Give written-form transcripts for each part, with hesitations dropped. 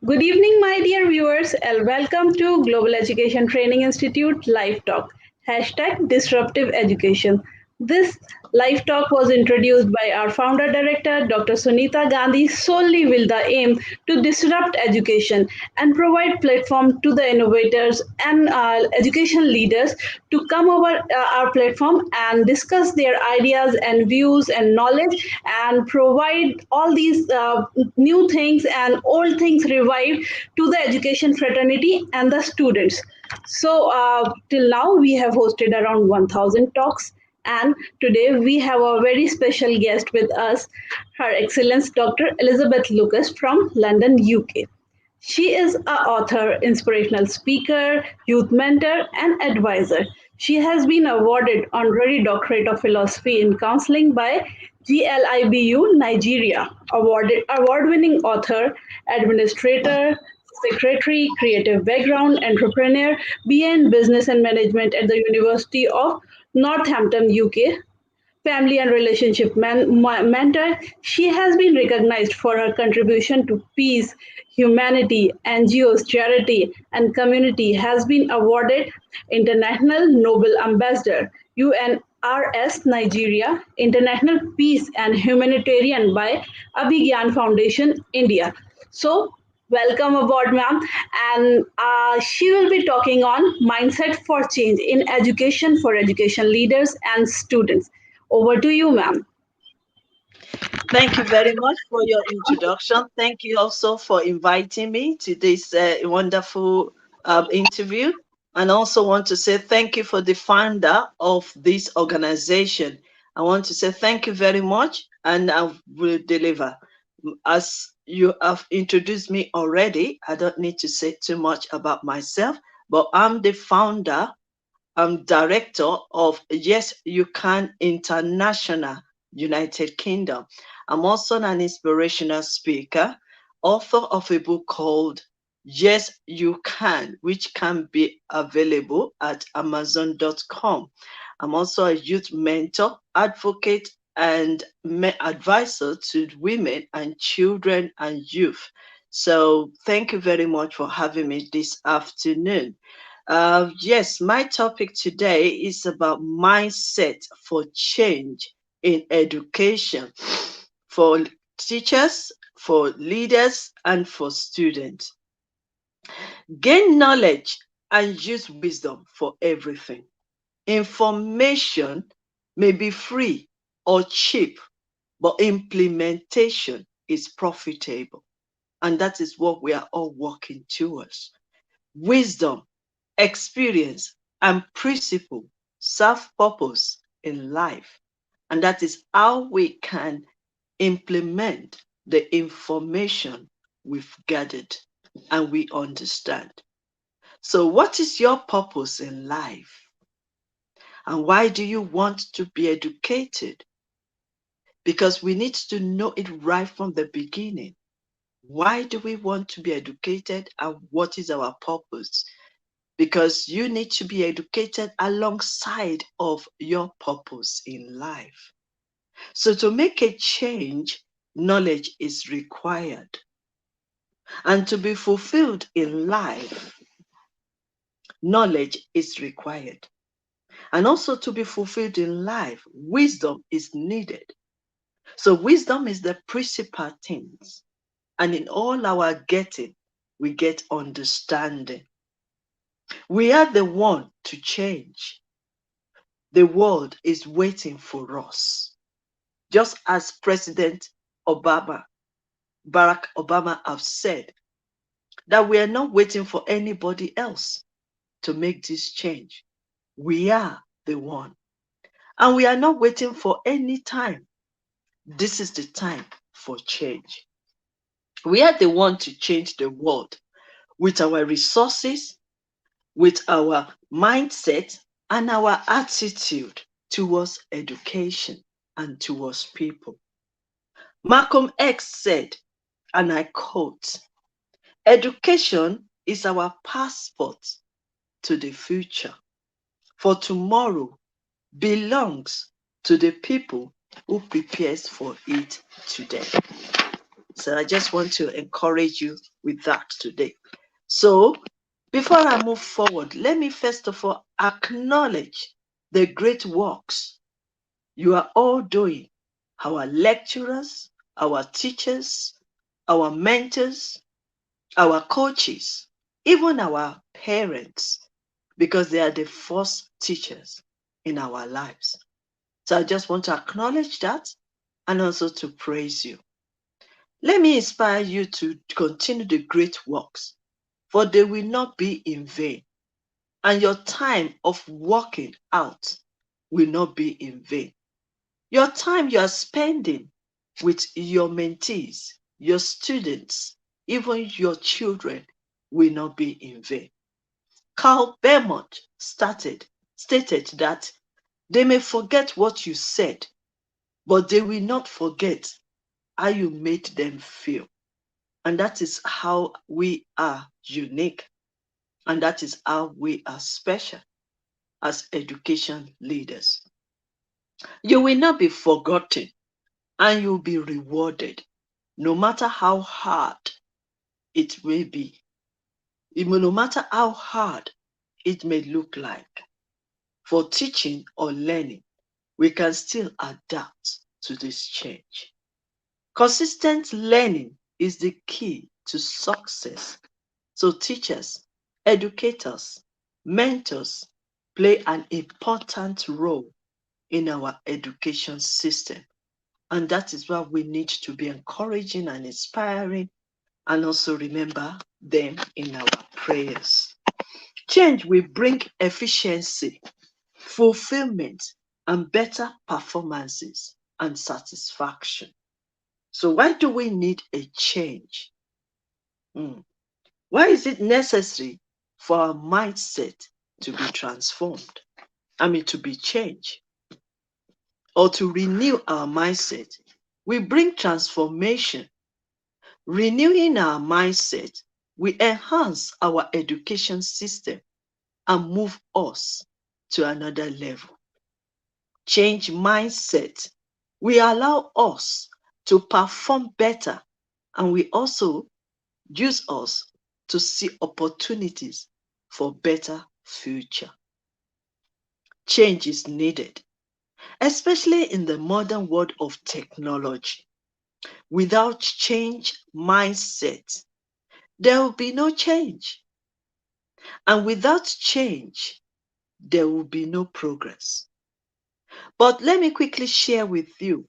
Good evening, my dear viewers, and welcome to Global Education Training Institute Live Talk, hashtag Disruptive Education. This live talk was introduced by our founder director, Dr. Sunita Gandhi, solely with the aim to disrupt education and provide platform to the innovators and education leaders to come over our platform and discuss their ideas and views and knowledge and provide all these new things and old things revived to the education fraternity and the students. So, till now, we have hosted around 1000 talks. And today we have a very special guest with us, Her Excellence Dr. Elizabeth Lucas from London, UK. She is a author, inspirational speaker, youth mentor, and advisor. She has been awarded honorary doctorate of philosophy in counseling by GLIBU Nigeria. Award-winning author, administrator, secretary, creative background, entrepreneur, BA in business and management at the University of Northampton, UK, family and relationship mentor. She has been recognized for her contribution to peace, humanity, NGOs, charity, and community. Has been awarded International Nobel Ambassador, UNRS Nigeria, International Peace and Humanitarian by Abhigyan Foundation, India. So, welcome aboard, ma'am. And she will be talking on mindset for change in education for education leaders and students. Over to you, ma'am. Thank you very much for your introduction. Thank you also for inviting me to this wonderful interview. And also want to say thank you for the founder of this organization. I want to say thank you very much, and I will deliver. As you have introduced me already, I don't need to say too much about myself, but I'm the founder, I'm director of Yes You Can International, United Kingdom. I'm also an inspirational speaker, author of a book called Yes You Can, which can be available at amazon.com. I'm also a youth mentor, advocate, and advisor to women and children and youth. So thank you very much for having me this afternoon. Yes, my topic today is about mindset for change in education for teachers, for leaders, and for students. Gain knowledge and use wisdom for everything. Information may be free or cheap, but implementation is profitable. And that is what we are all working towards. Wisdom, experience, and principle serve purpose in life. And that is how we can implement the information we've gathered and we understand. So, what is your purpose in life? And why do you want to be educated? Because we need to know it right from the beginning. Why do we want to be educated and what is our purpose? Because you need to be educated alongside of your purpose in life. So to make a change, knowledge is required. And to be fulfilled in life, knowledge is required. And also to be fulfilled in life, wisdom is needed. So wisdom is the principal things. And in all our getting, we get understanding. We are the one to change. The world is waiting for us. Just as President Obama, Barack Obama, have said, that we are not waiting for anybody else to make this change. We are the one. And we are not waiting for any time. This is the time for change. We are the one to change the world with our resources, with our mindset, and our attitude towards education and towards people. Malcolm X said, and I quote, "Education is our passport to the future, for tomorrow belongs to the people who prepares for it today." answer. I just want to encourage you with that today. So, before I move forward, let me first of all acknowledge the great works you are all doing. Our lecturers, our teachers, our mentors, our coaches, even our parents, because they are the first teachers in our lives. So I just want to acknowledge that and also to praise you. Let me inspire you to continue the great works, for they will not be in vain, and your time of working out will not be in vain. Your time you are spending with your mentees, your students, even your children will not be in vain. Carl Beaumont stated that they may forget what you said, but they will not forget how you made them feel. And that is how we are unique. And that is how we are special as education leaders. You will not be forgotten and you'll be rewarded, no matter how hard it may be, no matter how hard it may look like. For teaching or learning, we can still adapt to this change. Consistent learning is the key to success. So teachers, educators, mentors play an important role in our education system. And that is why we need to be encouraging and inspiring and also remember them in our prayers. Change will bring efficiency, fulfillment, and better performances and satisfaction. So why do we need a change? Hmm. Why is it necessary for our mindset to be transformed? To be changed or to renew our mindset. We bring transformation. Renewing our mindset, we enhance our education system and move us to another level. Change mindset. We allow us to perform better and we also use us to see opportunities for better future. Change is needed, especially in the modern world of technology. Without change mindset, there will be no change. And without change, there will be no progress. But let me quickly share with you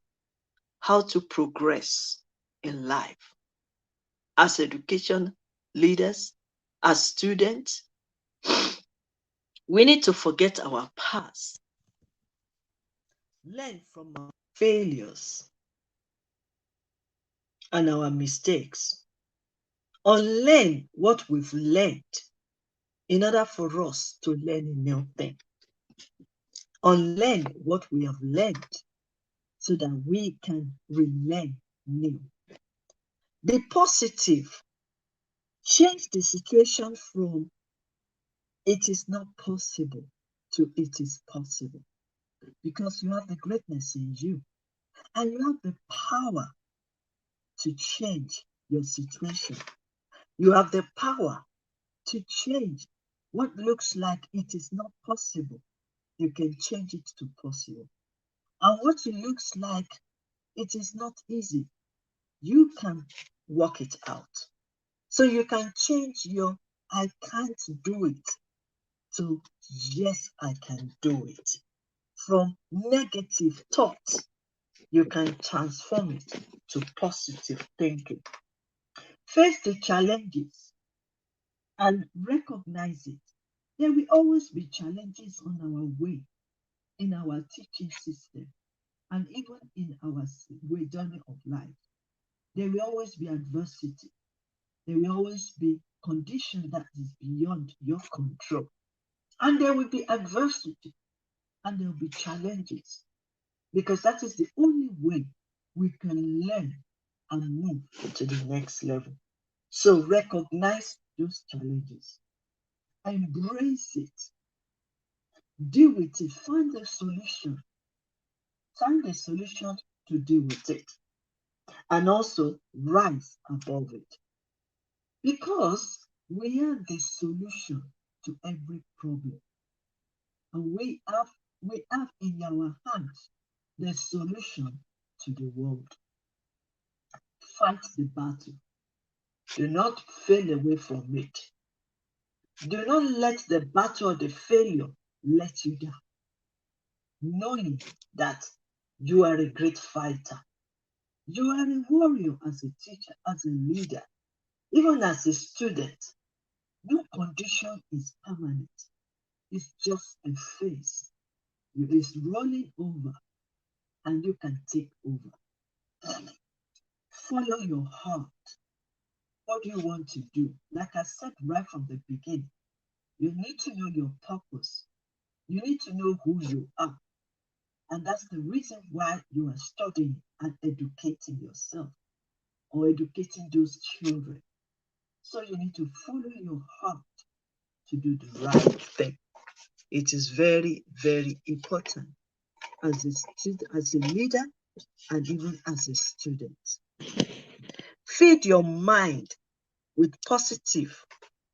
how to progress in life as education leaders, as students. We need to forget our past, learn from our failures and our mistakes, unlearn what we've learned in order for us to learn a new thing, unlearn what we have learned so that we can relearn new. Be positive, change the situation from it is not possible to it is possible, because you have the greatness in you and you have the power to change your situation. You have the power to change what looks like it is not possible. You can change it to possible. And what it looks like it is not easy, you can work it out. So you can change your I can't do it to yes, I can do it. From negative thoughts, you can transform it to positive thinking. Face the challenges and recognize it. There will always be challenges on our way in our teaching system and even in our way journey of life. There will always be adversity. There will always be condition that is beyond your control. And there will be adversity and there will be challenges, because that is the only way we can learn and move to the next level. So recognize those challenges, embrace it, deal with it, find a solution to deal with it. and also rise above it. Because we are the solution to every problem. And we have in our hands the solution to the world. Fight the battle. Do not fail away from it. Do not let the battle or the failure let you down. Knowing that you are a great fighter. You are a warrior as a teacher, as a leader, even as a student. No condition is permanent. It's just a phase. It is rolling over and you can take over. Follow your heart. What do you want to do? Like I said right from the beginning, you need to know your purpose. You need to know who you are. And that's the reason why you are studying and educating yourself or educating those children. So you need to follow your heart to do the right thing. It is very, very important as a student, as a leader, and even as a student. Feed your mind with positive,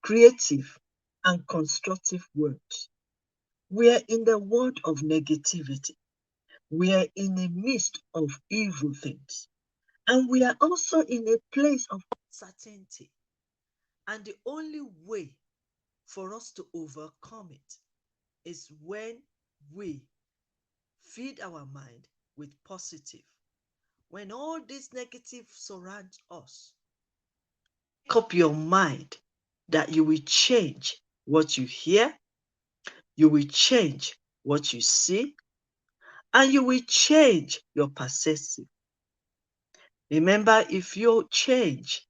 creative, and constructive words. We are in the world of negativity. We are in the midst of evil things. And we are also in a place of uncertainty. And the only way for us to overcome it is when we feed our mind with positive. When all this negative surrounds us, make up your mind that you will change what you hear, you will change what you see, and you will change your perception. Remember, if you change,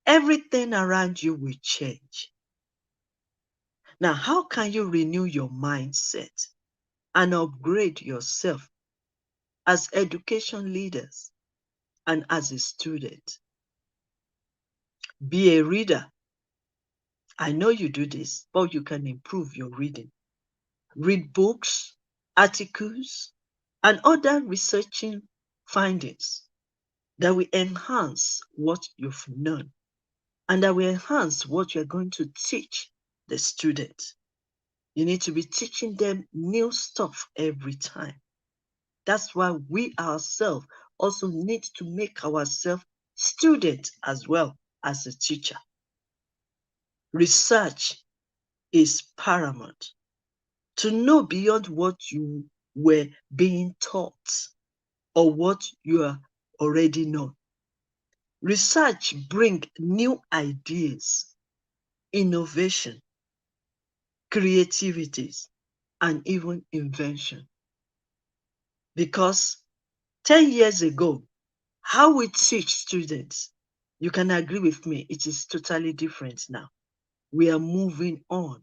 everything around you will change. Now, how can you renew your mindset and upgrade yourself as education leaders and as a student? Be a reader. I know you do this, but you can improve your reading. Read books, articles, and other researching findings that will enhance what you've known and that will enhance what you're going to teach the students. You need to be teaching them new stuff every time. That's why we ourselves also need to make ourselves students as well as a teacher. Research is paramount. To know beyond what you were being taught or what you are already know. Research brings new ideas, innovation, creativities, and even invention. Because 10 years ago, how we teach students, you can agree with me, it is totally different now. We are moving on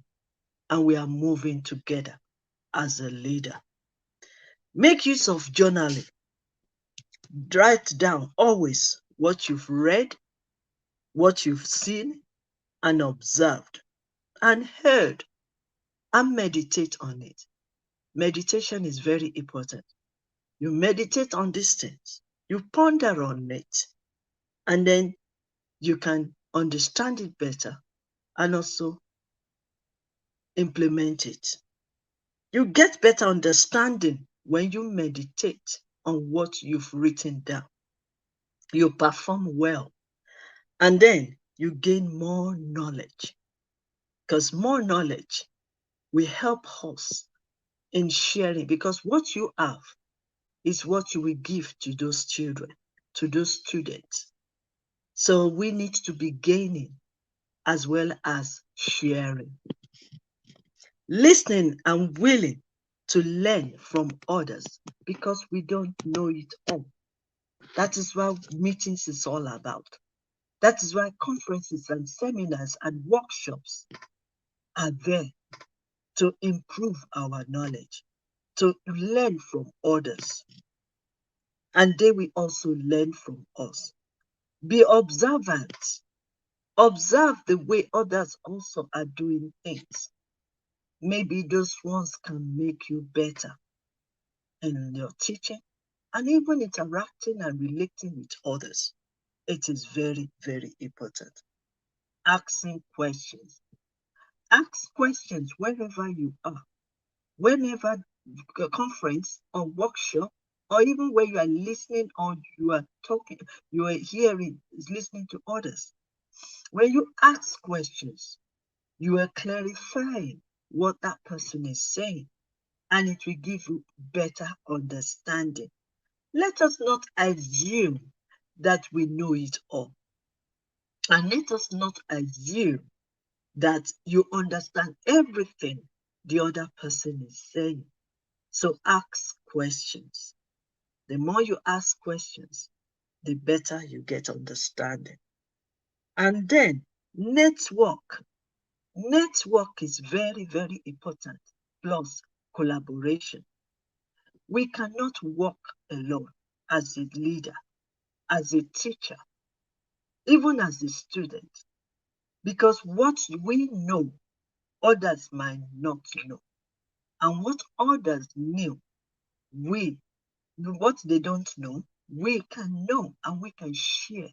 and we are moving together as a leader. Make use of journaling. Write down always what you've read, what you've seen and observed and heard, and meditate on it. Meditation is very important. You meditate on these things, you ponder on it, and then you can understand it better and also implement it. You get better understanding when you meditate on what you've written down. You perform well, and then you gain more knowledge because more knowledge will help us in sharing because what you have is what you will give to those children, to those students. So we need to be gaining as well as sharing. Listening and willing to learn from others because we don't know it all. That is what meetings is all about. That is why conferences and seminars and workshops are there to improve our knowledge, to learn from others, and they will also learn from us. Be observant. Observe the way others also are doing things. Maybe those ones can make you better in your teaching and even interacting and relating with others. It is very, very important. Asking questions. Ask questions wherever you are, whenever a conference or workshop, or even where you are listening or you are talking, you are hearing, is listening to others. When you ask questions, you are clarifying what that person is saying, and it will give you better understanding. Let us not assume that we know it all, and let us not assume that you understand everything the other person is saying. So ask questions. The more you ask questions, the better you get understanding. And then network. Network is very, very important. Plus collaboration. We cannot work alone as a leader, as a teacher, even as a student, because what we know, others might not know. And what others knew, we, what they don't know, we can know and we can share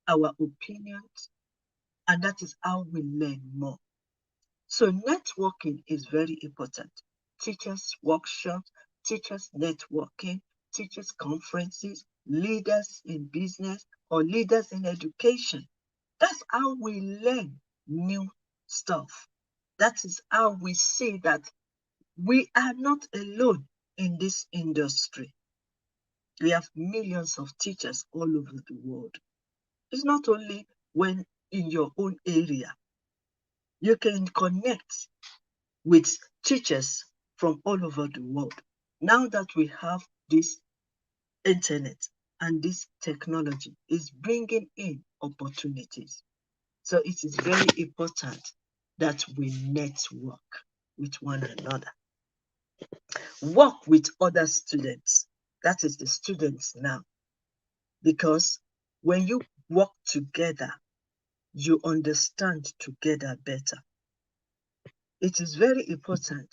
our opinions, and that is how we learn more. So networking is very important. Teachers workshops, teachers networking, teachers conferences, leaders in business or leaders in education. That's how we learn new stuff. That is how we see that we are not alone in this industry. We have millions of teachers all over the world. It's not only when in your own area. You can connect with teachers from all over the world. Now that we have this internet and this technology is bringing in opportunities. So it is very important that we network with one another. Work with other students. That is the students now. Because when you work together, you understand together better. It is very important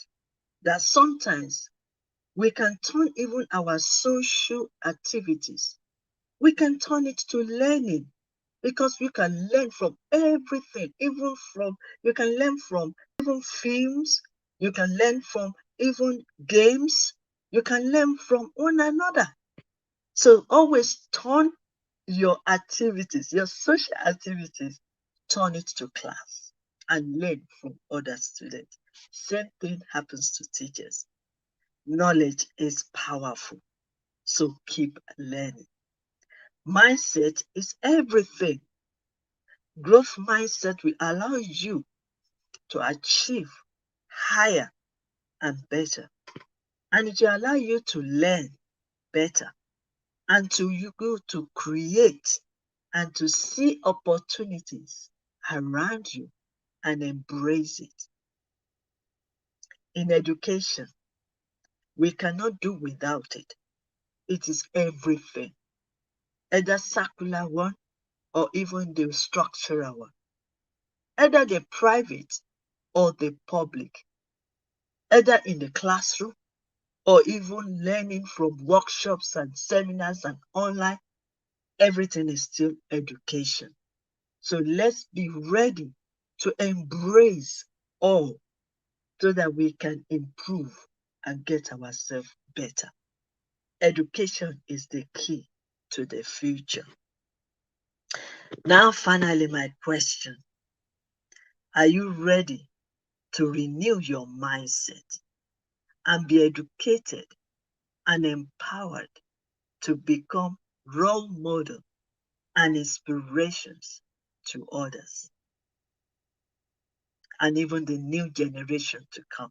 that sometimes we can turn even our social activities, we can turn it to learning, because we can learn from everything, you can learn from even films, you can learn from even games, you can learn from one another. So always turn your activities, your social activities, turn it to class and learn from other students. Same thing happens to teachers. Knowledge is powerful, so keep learning. Mindset is everything. Growth mindset will allow you to achieve higher and better, and it will allow you to learn better and to you go to create and to see opportunities around you and embrace it. In education, we cannot do without it. It is everything, either circular one or even the structural one, either the private or the public, either in the classroom or even learning from workshops and seminars and online. Everything is still education. So let's be ready to embrace all so that we can improve and get ourselves better. Education is the key to the future. Now, finally, my question. Are you ready to renew your mindset and be educated and empowered to become role model and inspirations to others and even the new generation to come?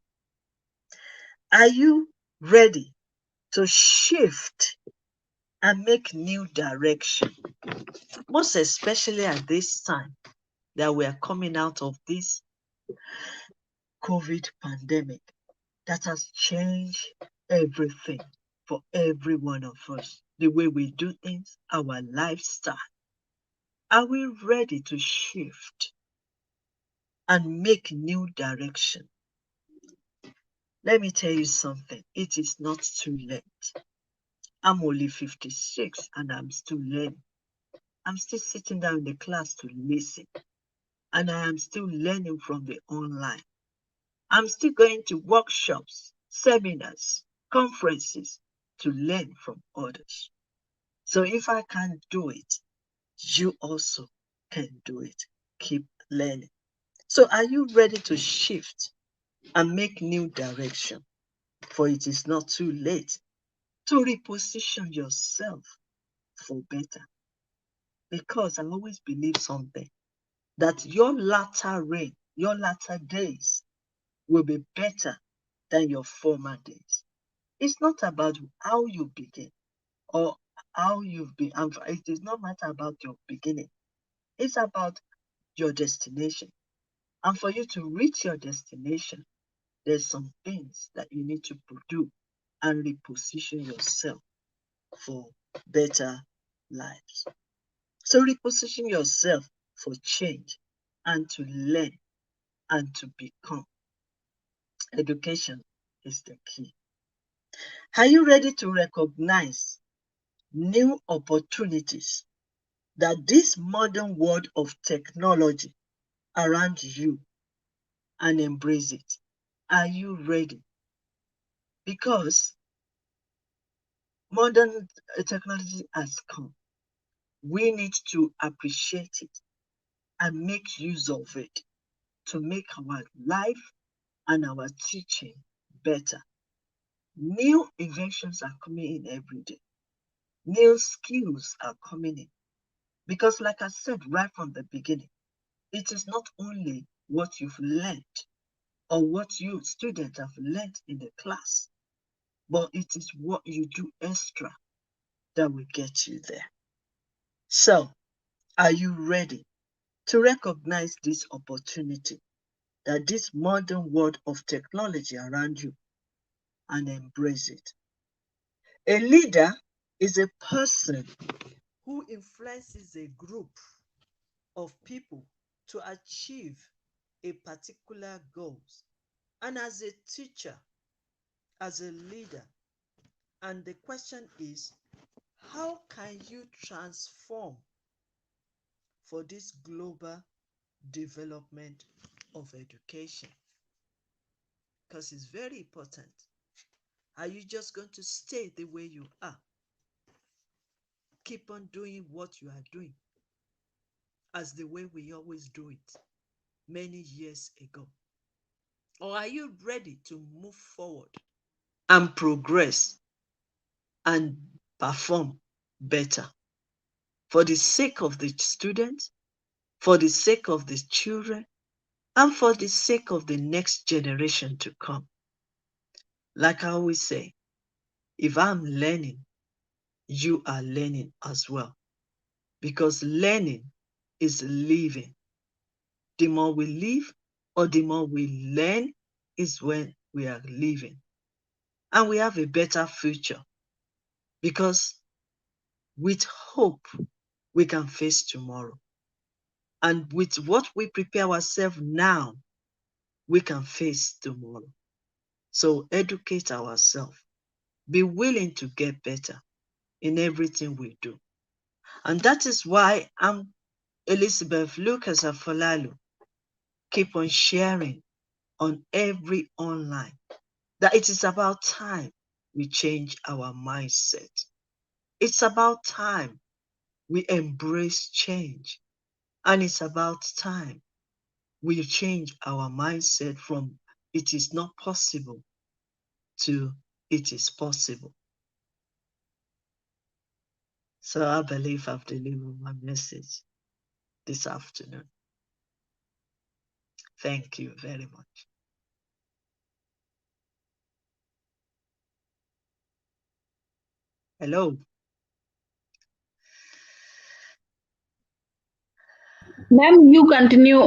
Are you ready to shift and make new direction? Most especially at this time that we are coming out of this COVID pandemic that has changed everything for every one of us. The way we do things, our lifestyle. Are we ready to shift and make new direction? Let me tell you something. It is not too late. I'm only 56 and I'm still learning. I'm still sitting down in the class to listen. And I am still learning from the online. I'm still going to workshops, seminars, conferences to learn from others. So if I can do it, you also can do it. Keep learning. So are you ready to shift and make new direction? For it is not too late to reposition yourself for better. Because I always believe something, that your latter rain, your latter days will be better than your former days. It's not about how you begin or how you've been. It does not matter about your beginning. It's about your destination. And for you to reach your destination, there's some things that you need to do and reposition yourself for better lives. So reposition yourself for change and to learn and to become. Education is the key. Are you ready to recognize new opportunities that this modern world of technology around you and embrace it? Are you ready? Because modern technology has come. We need to appreciate it and make use of it to make our life and our teaching better. New inventions are coming in every day. New skills are coming in. Because like I said right from the beginning, it is not only what you've learned or what you students have learned in the class, but it is what you do extra that will get you there. So, are you ready to recognize this opportunity that this modern world of technology around you and embrace it? A leader is a person who influences a group of people to achieve a particular goals. And as a teacher, as a leader, and the question is, how can you transform for this global development of education? Because it's very important. Are you just going to stay the way you are? Keep on doing what you are doing as the way we always do it many years ago? Or are you ready to move forward and progress and perform better for the sake of the students, for the sake of the children, and for the sake of the next generation to come? Like I always say, if I'm learning, you are learning as well. Because learning is living. The more we live or the more we learn is when we are living. And we have a better future. Because with hope, we can face tomorrow. And with what we prepare ourselves now, we can face tomorrow. So educate ourselves. Be willing to get better in everything we do. And that is why I'm Elizabeth Lucas Afolalu. Keep on sharing on every online that it is about time we change our mindset. It's about time we embrace change. And it's about time we change our mindset from it is not possible to it is possible. So I believe I've delivered my message this afternoon. Thank you very much. Hello. Ma'am, you continue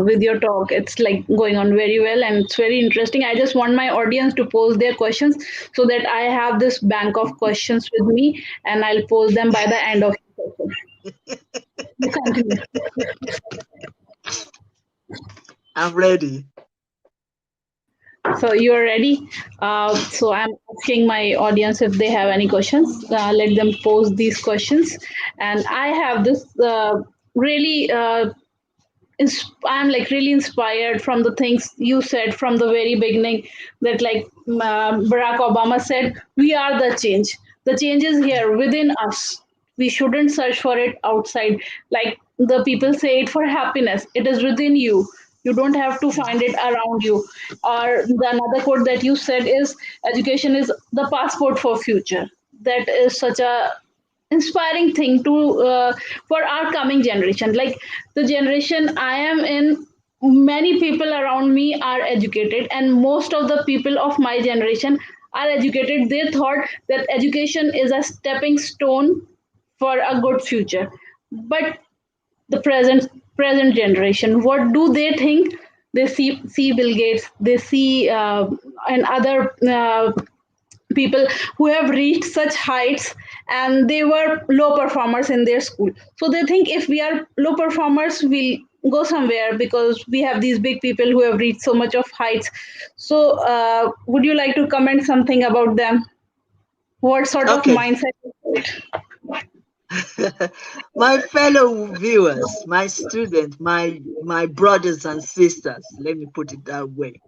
with your talk. It's like going on very well and it's very interesting. I just want my audience to pose their questions so that I have this bank of questions with me and I'll pose them by the end of the session. You continue. I'm ready. So you're ready. So I'm asking my audience if they have any questions. Let them pose these questions. And I have this really I'm like really inspired from the things you said from the very beginning, that like Barack Obama said, we are the change is here within us. We shouldn't search for it outside, like the people say it for happiness, it is within you. You don't have to find it around you. Or the another quote that you said is, education is the passport for future. That is such a inspiring thing to for our coming generation, like the generation I am in. Many people around me are educated, and most of the people of my generation are educated. They thought that education is a stepping stone for a good future. But the present generation, what do they think? They see Bill Gates, they see and other people who have reached such heights, and they were low performers in their school. So they think if we are low performers, we'll go somewhere because we have these big people who have reached so much of heights. So would you like to comment something about them? What sort of Okay. mindset is it? My fellow viewers, my students, my brothers and sisters, let me put it that way.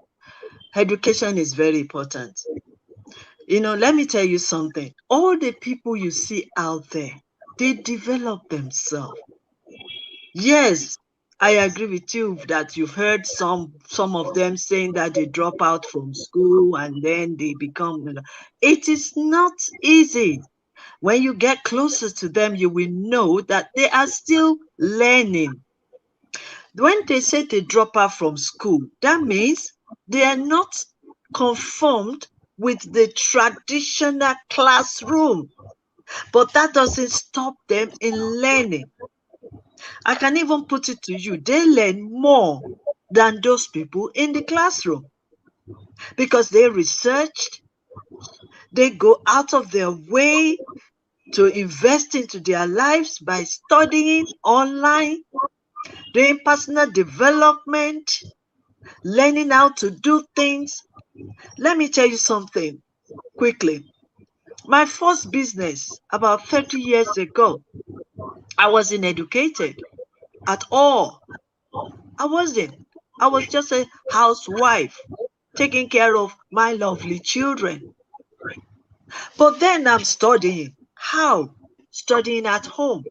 Education is very important. Let me tell you something. All the people you see out there, they develop themselves. Yes, I agree with you that you've heard some of them saying that they drop out from school and then they become. It is not easy. When you get closer to them, you will know that they are still learning. When they say they drop out from school, that means they are not conformed with the traditional classroom. But that doesn't stop them in learning. I can even put it to you, they learn more than those people in the classroom because they researched, they go out of their way to invest into their lives by studying online, doing personal development, learning how to do things. Let me tell you something quickly. My first business about 30 years ago, I wasn't educated at all. I wasn't. I was just a housewife taking care of my lovely children. But then I'm studying. How? Studying at home.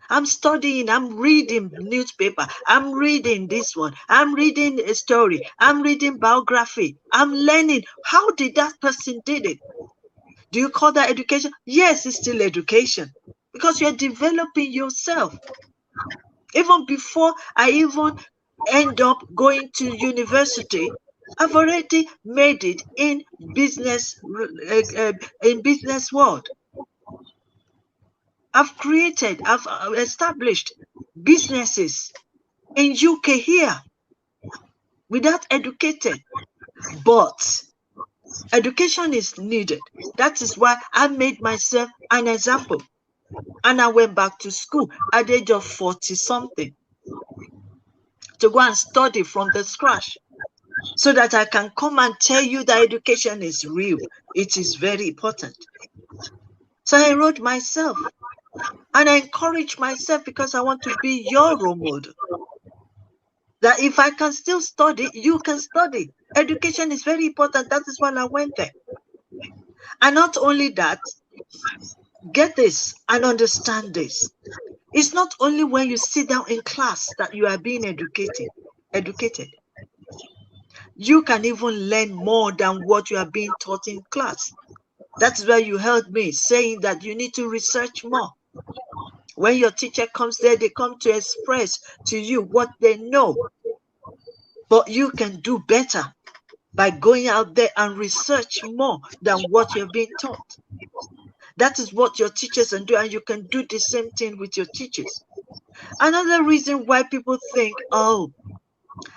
I'm studying, I'm reading newspaper, I'm reading this one, I'm reading a story, I'm reading biography, I'm learning. How did that person did it? Do you call that education? Yes, it's still education because you're developing yourself. Even before I even end up going to university, I've already made it in business world. I've established businesses in UK here without educated. But education is needed. That is why I made myself an example. And I went back to school at the age of 40 something to go and study from the scratch so that I can come and tell you that education is real. It is very important. So I wrote myself and I encourage myself because I want to be your role model. That if I can still study, you can study. Education is very important. That is why I went there. And not only that, get this and understand this. It's not only when you sit down in class that you are being educated. You can even learn more than what you are being taught in class. That's why you heard me saying that you need to research more. When your teacher comes there, they come to express to you what they know. But you can do better by going out there and research more than what you're being taught. That is what your teachers can do, and you can do the same thing with your teachers. Another reason why people think, oh,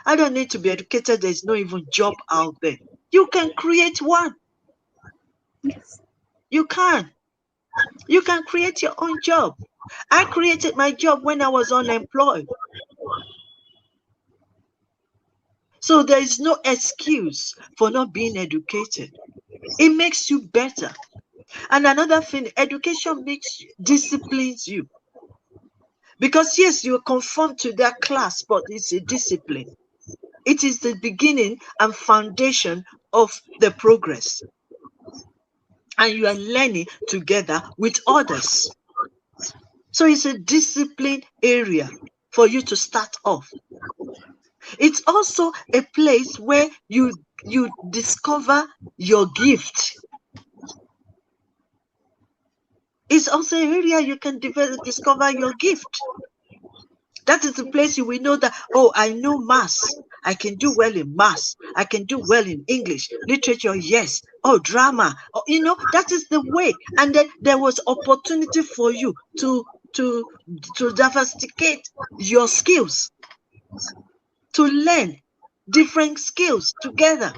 I don't need to be educated, there's no even job out there. You can create one. Yes. You can. You can create your own job. I created my job when I was unemployed. So there is no excuse for not being educated. It makes you better. And another thing, education disciplines you. Because yes, you conform to that class, but it's a discipline. It is the beginning and foundation of the progress. And you are learning together with others. So it's a discipline area for you to start off. It's also a place where you discover your gift. It's also an area you can discover your gift. That is the place you will know that, oh, I know maths. I can do well in maths. I can do well in English. Literature, yes. Oh, drama. Oh, that is the way. And then there was opportunity for you to diversificate your skills, to learn different skills together.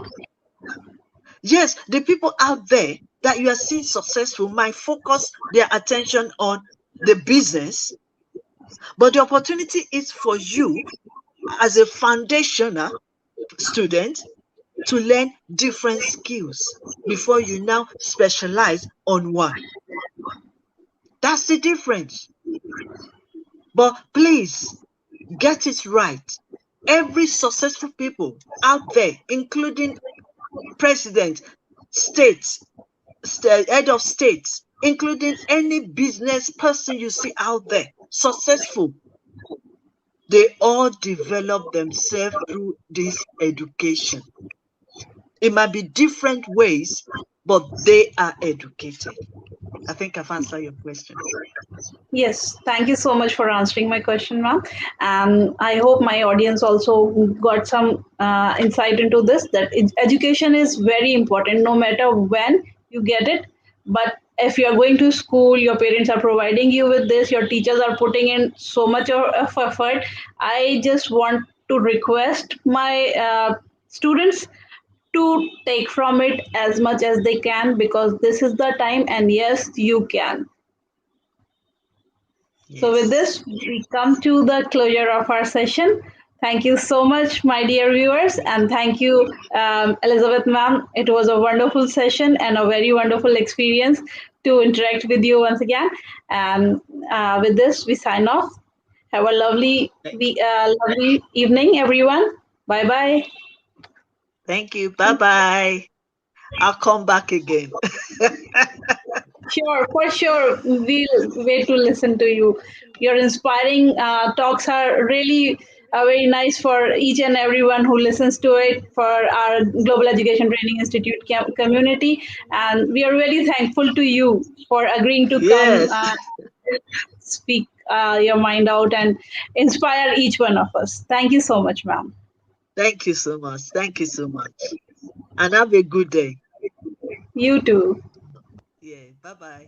Yes, the people out there that you are seeing successful might focus their attention on the business, but the opportunity is for you as a foundational student to learn different skills before you now specialize on one. That's the difference. But please get it right. Every successful people out there, including president, states, head of states, including any business person you see out there, successful, they all develop themselves through this education. It might be different ways, but they are educated. I think I've answered your question. Yes, thank you so much for answering my question, ma'am. And I hope my audience also got some insight into this, that education is very important no matter when you get it. But if you are going to school, your parents are providing you with this, your teachers are putting in so much of effort. I just want to request my students to take from it as much as they can, because this is the time, and yes, you can. So, with Yes. this, we come to the closure of our session. Thank you so much, my dear viewers, and thank you, Elizabeth ma'am. It was a wonderful session and a very wonderful experience to interact with you once again. And with this, we sign off. Have a lovely evening, everyone. Bye bye. Thank you. Bye-bye. I'll come back again. Sure, for sure. We'll wait to listen to you. Your inspiring talks are really very nice for each and everyone who listens to it, for our Global Education Training Institute community. And we are really thankful to you for agreeing to come Yes. speak your mind out and inspire each one of us. Thank you so much, ma'am. Thank you so much. Thank you so much. And have a good day. You too. Yeah. Bye-bye.